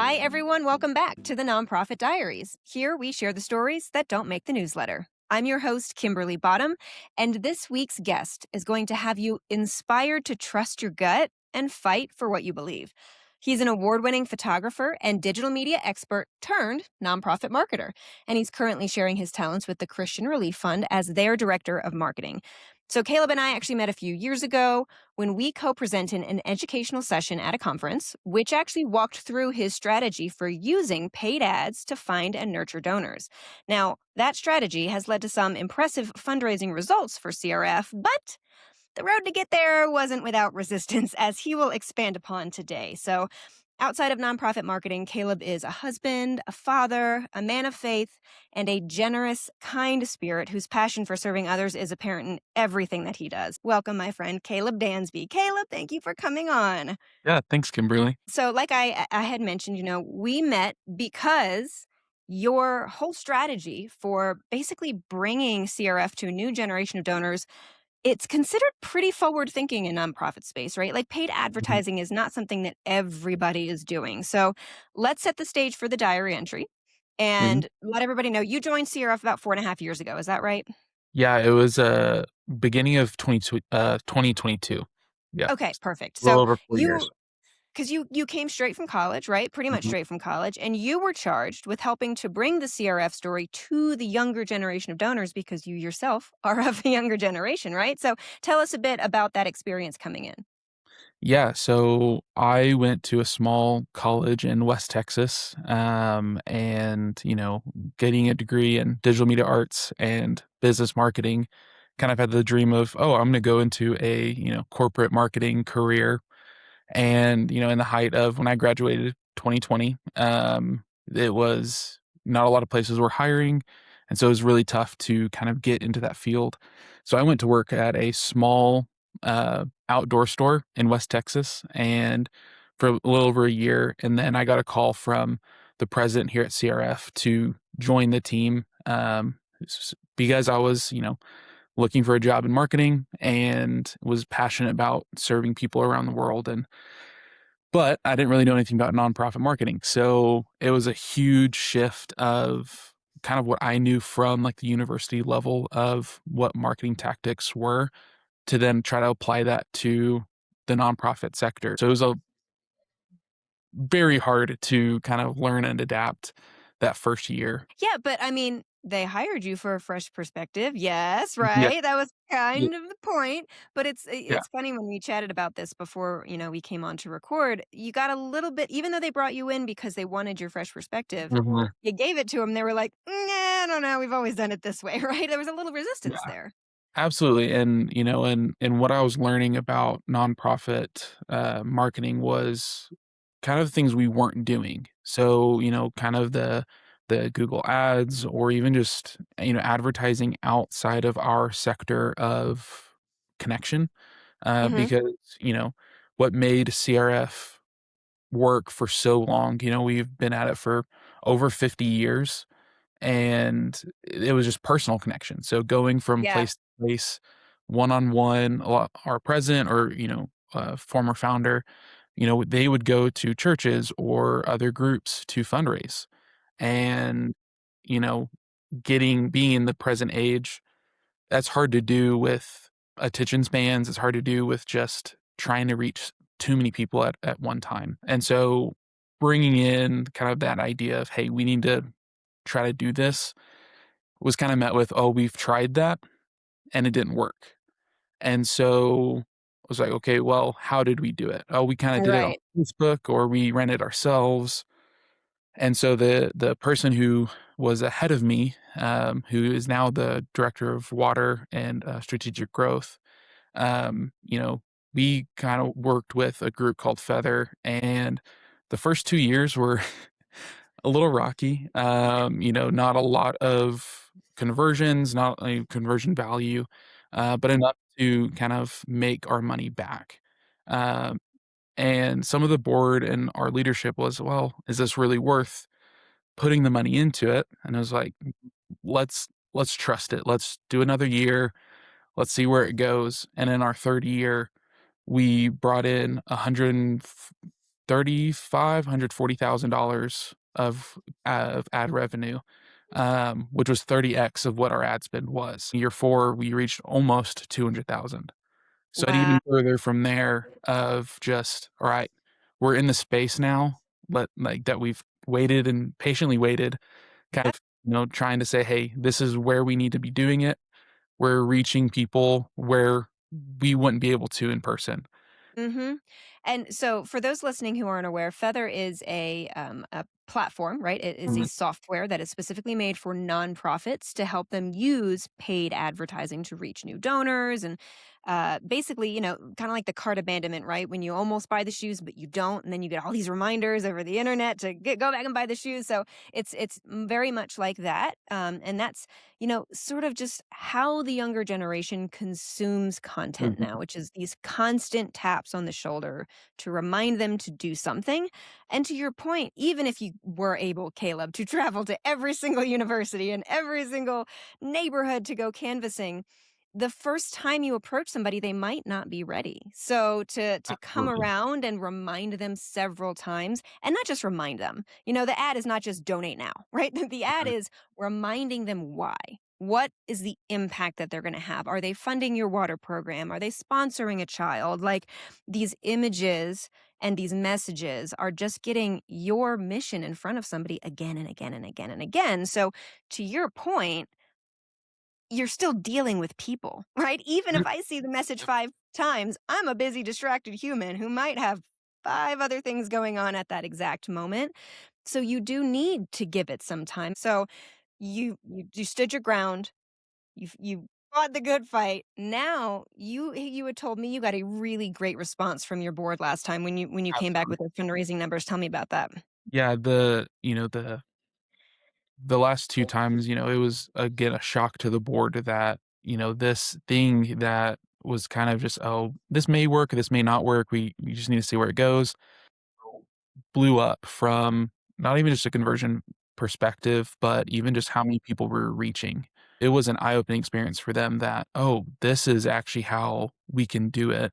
Hi, everyone. Welcome back to the Nonprofit Diaries. Here we share the stories that don't make the newsletter. I'm your host, Kimberly Bottom, and this week's guest is going to have you inspired to trust your gut and fight for what you believe. He's an award winning photographer and digital media expert turned nonprofit marketer, and he's currently sharing his talents with the Christian Relief Fund as their director of marketing. So, Caleb and I actually met a few years ago when we co-presented an educational session at a conference, which actually walked through his strategy for using paid ads to find and nurture donors. Now, that strategy has led to some impressive fundraising results for CRF, but the road to get there wasn't without resistance, as he will expand upon today. So, outside of nonprofit marketing, Caleb is a husband, a father, a man of faith, and a generous, kind spirit whose passion for serving others is apparent in everything that he does. Welcome, my friend, Caleb Dansby. Caleb, thank you for coming on. Yeah, thanks, Kimberly. So, like I had mentioned, we met because your whole strategy for basically bringing CRF to a new generation of donors, it's considered pretty forward thinking in nonprofit space, right? Like paid Mhm, advertising is not something that everybody is doing. So let's set the stage for the diary entry mhm. and let everybody know you joined CRF about 4.5 years ago. Is that right? Yeah, it was, beginning of 2022. Yeah, Okay, perfect. a little So over 4 years. you because you came straight from college, right? Pretty much Mhm. straight from college, and you were charged with helping to bring the CRF story to the younger generation of donors because you yourself are of the younger generation, right? So tell us a bit about that experience coming in. Yeah, so I went to a small college in West Texas, and, getting a degree in digital media arts and business marketing, kind of had the dream of, "Oh, I'm gonna go into a, corporate marketing career." And, in the height of when I graduated 2020, it was not a lot of places were hiring. And so it was really tough to kind of get into that field. So I went to work at a small outdoor store in West Texas and for a little over a year. And then I got a call from the president here at CRF to join the team because I was, looking for a job in marketing and was passionate about serving people around the world. But I didn't really know anything about nonprofit marketing. So it was a huge shift of kind of what I knew from like the university level of what marketing tactics were to then try to apply that to the nonprofit sector. So it was a very hard to kind of learn and adapt that first year. Yeah, but I mean, they hired you for a fresh perspective. Yes, Yeah. right. That was Yeah. kind of the point. But Yeah. it's funny when we chatted about this before, we came on to record. You got a little bit, even though they brought you in because they wanted your fresh perspective, Mhm. you gave it to them. They were like, nah, I don't know. We've always done it this way, right? There was a little Yeah. resistance there. Absolutely, and, and what I was learning about nonprofit, marketing was kind of things we weren't doing. So, kind of the Google Ads or even just, advertising outside of our sector of connection, Hmm. because, what made CRF work for so long, we've been at it for over 50 years, and it was just personal connection. So going from Yeah. place to place, one on one, our president or former founder, they would go to churches or other groups to fundraise, and you know, being in the present age, that's hard to do with attention spans. It's hard to do with just trying to reach too many people at one time. And so bringing in kind of that idea of, hey, we need to try to do this was kinda met with, "Oh, we've tried that, and it didn't work." And so, I was like, "Okay, well, how did we do it?" "Oh, we kinda did it on Right. Facebook, or we ran it ourselves." And so the person who was ahead of me, who is now the director of water and, strategic growth, we kinda worked with a group called Feather, and the first 2 years were a little rocky. Not a lot of conversions, not a conversion value, but enough to kind of make our money back. Um, and some of the board and our leadership was, well, is this really worth putting the money into it? And I was like, let's trust it. Let's do another year. Let's see where it goes. And in our third year, we brought in $3,540,000 of ad revenue, which was 30x of what our ad spend was. Year 4, we reached almost 200,000. So it Wow. even further from there of just, all right, we're in the space now, but like that we've waited and patiently waited, kind Yep. of, trying to say, hey, this is where we need to be doing it. We're reaching people where we wouldn't be able to in person. Mhm. And so for those listening who aren't aware, Feather is a platform, right? It is a Mhm. software that is specifically made for nonprofits to help them use paid advertising to reach new donors and basically, kind of like the cart abandonment, right? When you almost buy the shoes but you don't, and then you get all these reminders over the internet to go back and buy the shoes. So it's very much like that, and that's sort of just how the younger generation consumes content Mhm. now, which is these constant taps on the shoulder to remind them to do something. And to your point, even if you were able, Caleb, to travel to every single university and every single neighborhood to go canvassing, the first time you approach somebody, they might not be ready. So to come Absolutely. around and remind them several times, and not just remind them, the ad is not just donate now, right? The ad Mhm. is reminding them why. What is the impact that they're going to have? Are they funding your water program? Are they sponsoring a child? Like these images and these messages are just getting your mission in front of somebody again and again and again and again. So, to your point, you're still dealing with people, right? Even if Yep. I see the message 5 times, I'm a busy, distracted human who might have 5 other things going on at that exact moment. So you do need to give it some time. So you stood your ground. You fought the good fight. Now you had told me you got a really great response from your board last time when you came back Absolutely. with their fundraising numbers. Tell me about that. Yeah, the last 2 times, it was again a shock to the board that, this thing that was kind of just, "Oh, this may work, this may not work, we just need to see where it goes," blew up from not even just a conversion perspective, but even just how many people we're reaching. It was an eye-opening experience for them that, "Oh, this is actually how we can do it,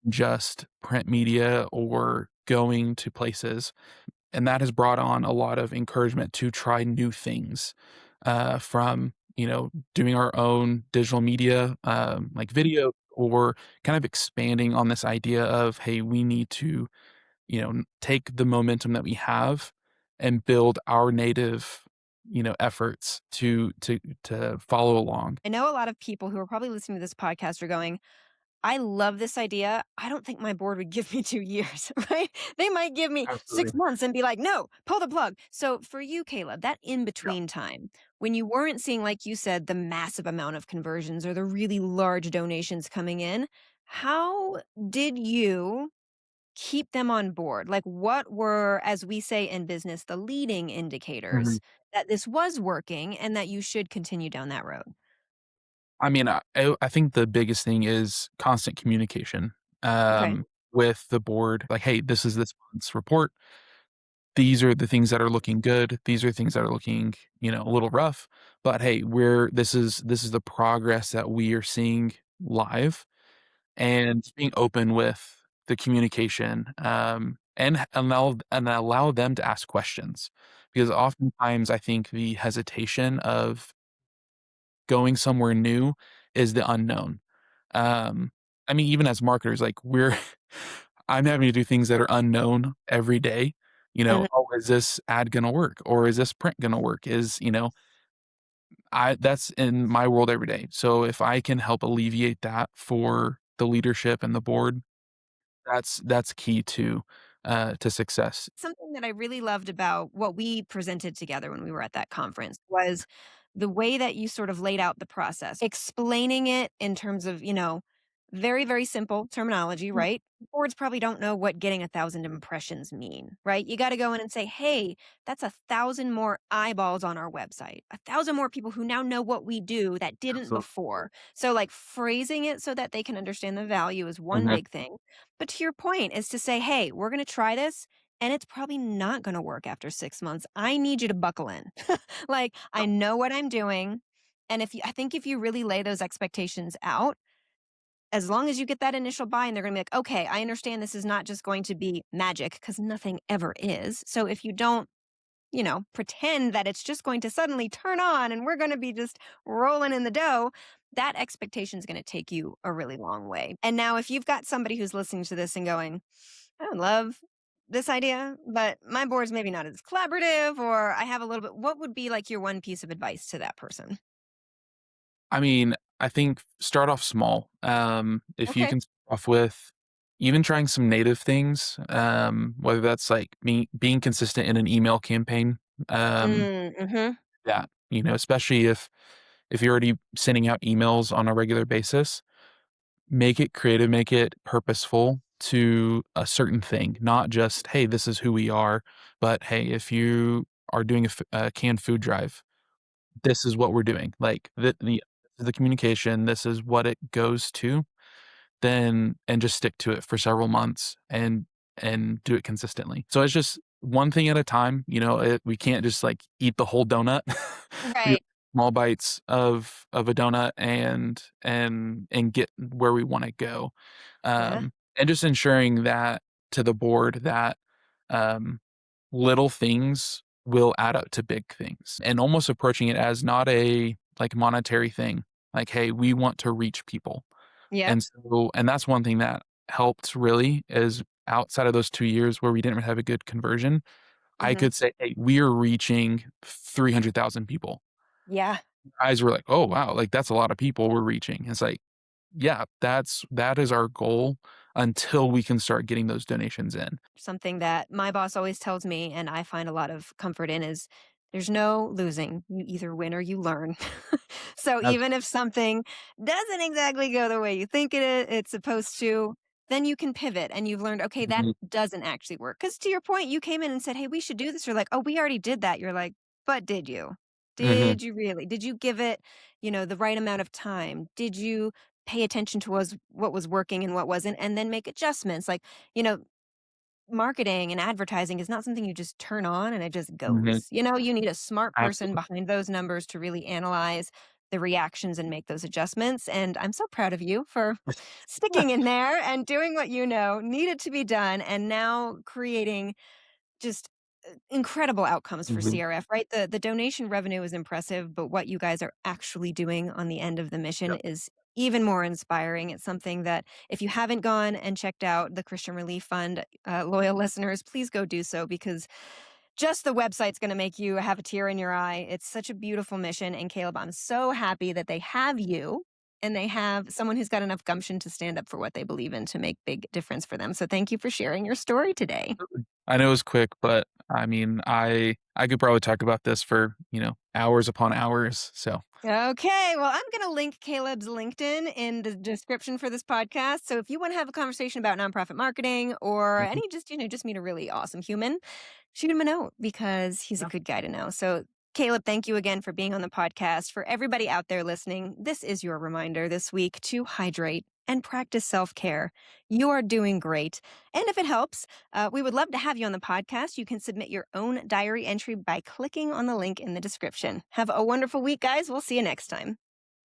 just print media or going to places." And that has brought on a lot of encouragement to try new things, from, doing our own digital media, like video, or kind of expanding on this idea of, "Hey, we need to, take the momentum that we have and build our native, efforts to follow along." I know a lot of people who are probably listening to this podcast are going, I love this idea. I don't think my board would give me 2 years, right? They might give me 6 Absolutely. months and be like, "No, pull the plug." So for you, Caleb, that in Yeah. between time, when you weren't seeing, like you said, the massive amount of conversions or the really large donations coming in, how did you keep them on board? Like, what were, as we say in business, the leading Mhm. indicators that this was working and that you should continue down that road? I mean, I think the biggest thing is constant communication, Okay. with the board, like, "Hey, this is this month's report. These are the things that are looking good. These are things that are looking, a little rough, but hey, this is the progress that we are seeing live," and being open with the communication, and allow them to ask questions, because oftentimes I think the hesitation of going somewhere new is the unknown. Um, I mean, even as marketers, like, I'm having to do things that are unknown every day. "Oh, is this ad gonna work? Or is this print gonna work?" I that's in my world every day. So if I can help alleviate that for the leadership and the board, that's key to success. Something that I really loved about what we presented together when we were at that conference was the way that you sort of laid out the process, explaining it in terms of, very, very simple terminology, right? Boards probably don't know what getting 1,000 impressions mean, right? You got to go in and say, hey, that's 1,000 more eyeballs on our website, 1,000 more people who now know what we do that didn't Absolutely. before. So, like phrasing it so that they can understand the value is one Mhm. big thing. But to your point, is to say, hey, we're going to try this and it's probably not going to work after 6 months. I need you to buckle in. Like, I know what I'm doing. And I think if you really lay those expectations out, as long as you get that initial buy, and they're going to be like, okay, I understand this is not just going to be magic because nothing ever is. So if you don't, pretend that it's just going to suddenly turn on and we're going to be just rolling in the dough, that expectation is going to take you a really long way. And now, if you've got somebody who's listening to this and going, I would love this idea, but my board's maybe not as collaborative, or I have a little bit, what would be like your one piece of advice to that person? I mean, I think start off small. If you Okay. can start off with even trying some native things, whether that's like being consistent in an email campaign, Mm-hmm. that, especially if you're already sending out emails on a regular basis, make it creative, make it purposeful to a certain thing, not just, hey, this is who we are, but hey, if you are doing a canned food drive, this is what we're doing. Like the communication, this is what it goes to, then and just stick to it for several months and do it consistently. So it's just one thing at a time. We can't just like eat the whole donut. We Right. small bites of a donut and get where we want to go. Yeah. And just ensuring that to the board that um, little things will add up to big things, and almost approaching it as not a like monetary thing. Like, hey, we want to reach people. Yep. And that's one thing that helped really is outside of those 2 years where we didn't have a good conversion, I Hmm. could say, "Hey, we are reaching 300,000 people." Yeah. Eyes were like, "Oh, wow, like, that's a lot of people we're reaching." It's like, yeah, that is our goal until we can start getting those donations in. Something that my boss always tells me, and I find a lot of comfort in, is there's no losing. You either win or you learn. So That's even if something doesn't exactly go the way you think it's supposed to, then you can pivot and you've learned, okay, that mhm, doesn't actually work. Because to your point, you came in and said, hey, we should do this. You're like, oh, we already did that. You're like, but did you? mhm, Did you really? Did you give it, the right amount of time? Did you pay attention to what was working and what wasn't, and then make adjustments? Like, you know, marketing and advertising is not something you just turn on and it just mhm, goes. You need a smart person absolutely. behind those numbers to really analyze the reactions and make those adjustments. And I'm so proud of you for sticking in there and doing what needed to be done, and now creating just incredible outcomes for Mhm, CRF, right? The donation revenue is impressive, but what you guys are actually doing on the end of the mission yep, is even more inspiring. It's something that if you haven't gone and checked out the Christian Relief Fund, loyal listeners, please go do so, because just the website's going to make you have a tear in your eye. It's such a beautiful mission. And Caleb, I'm so happy that they have you and they have someone who's got enough gumption to stand up for what they believe in to make big difference for them. So thank you for sharing your story today. absolutely. I know it was quick, but I mean, I could probably talk about this for, hours upon hours, so Okay, well, I'm going to link Caleb's LinkedIn in the description for this podcast. So if you want to have a conversation about nonprofit marketing, or mhm, just meet a really awesome human, shoot him a note because he's a yeah. good guy to know. So, Caleb, thank you again for being on the podcast. For everybody out there listening, this is your reminder this week to hydrate and practice self care. You are doing great. And if it helps, we would love to have you on the podcast. You can submit your own diary entry by clicking on the link in the description. Have a wonderful week, guys. We'll see you next time.